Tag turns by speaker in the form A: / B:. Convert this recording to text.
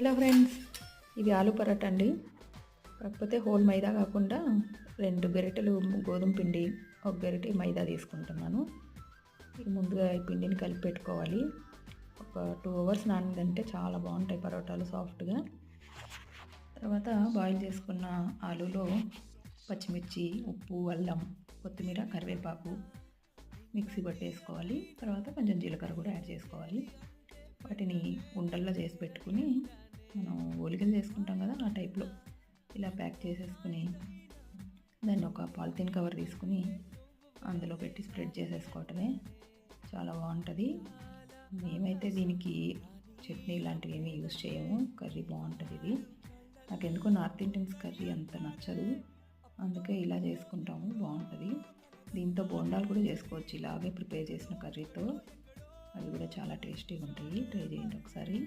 A: Hello friends, ఇది ఆలు పరోటా అండి. కాకపోతే హోల్ మైదా కాకుండా 2 గరిటెలు గోధుమ పిండి, 1 గరిటె మైదా తీసుకుంటున్నాను. ఇది ముందుగా ఈ పిండిని కలిపి పెట్టుకోవాలి. ఒక 2 అవర్స్ నానిందంటే చాలా బాగుంటాయి పరోటాలు సాఫ్ట్గా. తర్వాత బాయిల్ చేసుకున్న ఆలులో పచ్చిమిర్చి, ఉప్పు, అల్లం, కొత్తిమీర, కరివేపాకు మిక్సీ పట్టేసుకోవాలి. తర్వాత కొంచెం జీలకర్ర కూడా యాడ్ చేసుకోవాలి. వాటిని ఉండల్లా చేసి పెట్టుకుని మనం ఓలిగలు చేసుకుంటాం కదా, ఆ టైప్లో ఇలా ప్యాక్ చేసేసుకుని దాన్ని ఒక పాలిథిన్ కవర్ తీసుకుని అందులో పెట్టి స్ప్రెడ్ చేసేసుకోవటమే. చాలా బాగుంటుంది. మేమైతే దీనికి చట్నీ ఇలాంటివి ఏమీ యూజ్ చేయము. కర్రీ బాగుంటుంది ఇది. నాకు ఎందుకో నార్త్ ఇండియన్స్ కర్రీ అంత నచ్చదు, అందుకే ఇలా చేసుకుంటాము. బాగుంటుంది. దీంతో బోండాలు కూడా చేసుకోవచ్చు, ఇలాగే ప్రిపేర్ చేసిన కర్రీతో. అవి కూడా చాలా టేస్టీగా ఉంటాయి. ట్రై చేయండి ఒకసారి.